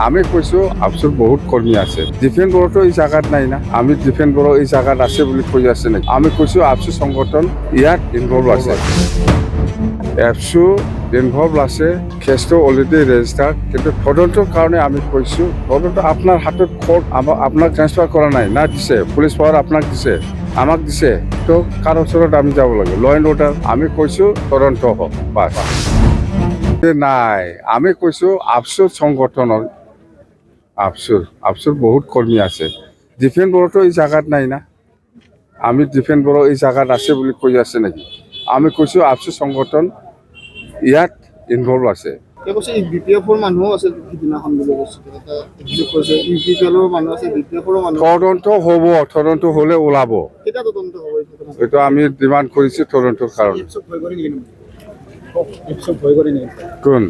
আমি কৈছো আফচোর বহুত কর্মী আছে ডিফেন্স বড়ো এই জায়গাত নাই না আমি ডিফেন্স বড়ো এই জায়গাত আছে বলে কৈ আছে নাকি আমি কৈছো আফসু সংগঠন ইয়াত ইনভলভ আছে এফসু ইনভলভ আছে কেসটো অলরেডি রেজিস্টার কিন্তু তদন্তৰ কাৰণে আমি কৈছো তদন্ত আপনার হাতত কোর্ট আপনার ট্রান্সফার করা নাই না দিছে পুলিশ পাওয়ার আপনার দিছে আমাক দিছে তো কার ওচৰত আমি যাব লাগে ল এন্ড অর্ডার আমি কৈছো তদন্ত হোক বাস নাই আমি কৈছো আফসু সংগঠনের আফসুর বহুত কর্মী আছে ডিফেন্স বড়ো এই জায়গাত নাই না আমি ডিফেন্স বড়ো এই জায়গাত আছে বলে কৈ আছে নাকি আমি কৈছো আফসু সংগঠন ইয়াত ইনভলভ আছে তদন্ত হলে ওলাব এইটো আমি ডিমান্ড কৰিছো তদন্তৰ কাৰণে কোন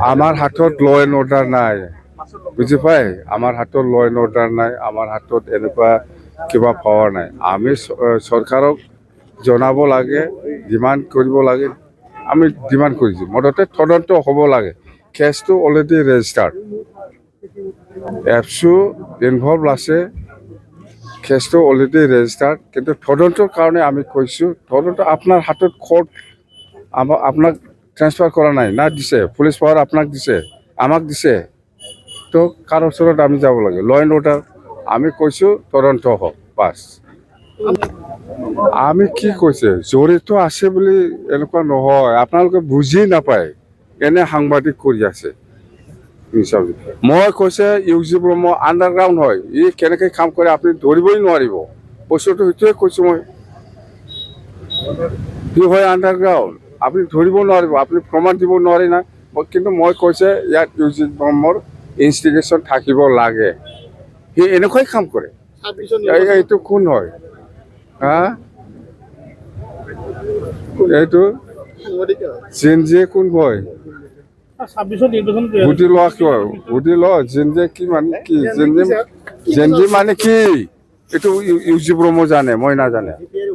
আমাৰ হাতত ল এন্ড অৰ্ডাৰ নাই বুঝি পাই আমাৰ হাতত ল এন্ড অৰ্ডাৰ নাই আমাৰ হাতত এনেকুৱা কিবা পাৱাৰ নাই আমি চৰকাৰক জনাব লাগে ডিমান্ড কৰিব লাগে আমি ডিমান্ড কৰিছো মদতে তদন্ত হ'ব লাগে কেছটো অলৰেডি ৰেজিষ্টাৰ্ড এফসু ইনভলভ আছে কেছটো অলৰেডি ৰেজিস্টাৰ্ড কিন্তু তদন্তৰ কাৰণে আমি কৈছো তদন্ত আপনার হাতত কোর্ট আপনার ট্রান্সফার করা নাই না দিছে পুলিশ পাওয়ার আপনাক দিছে আমাক দিছে তো কার ওচৰত আমি যাব লাগে ল এন্ড অর্ডার আমি কৈছো তদন্ত হোক বাস আমি কি কৈছে জড়িত আছে বুলি এনেকুৱা নহয় আপোনালোকে বুজি নাপায় এনে সাংবাদিক কৰি আছে মই কৈছে ইউজি ব্ৰহ্ম আণ্ডাৰগ্ৰাউণ্ড হয় ই কেনেকৈ কাম কৰে আপুনি ধৰিবই নোৱাৰিব বস্তুটো সেইটোৱে কৈছো মই সি হয় আণ্ডাৰগ্ৰাউণ্ড আপুনি ধৰিব নোৱাৰিব আপুনি প্ৰমাণ দিব নোৱাৰি না কিন্তু মই কৈছে ইয়াত ইউজি ব্ৰহ্মৰ ইনষ্টিটিউশ্যন থাকিব লাগে সি এনেকুৱাই কাম কৰে এইটো কোন হয় হা এইটো জিনজিয়ে কোন হয় বুদ্ধি লোৱা কিয় বুদ্ধি ল জেনজে কি মানে কি জেনজি মানে কি এইটো ইউজি ব্ৰহ্ম জানে মই নাজানে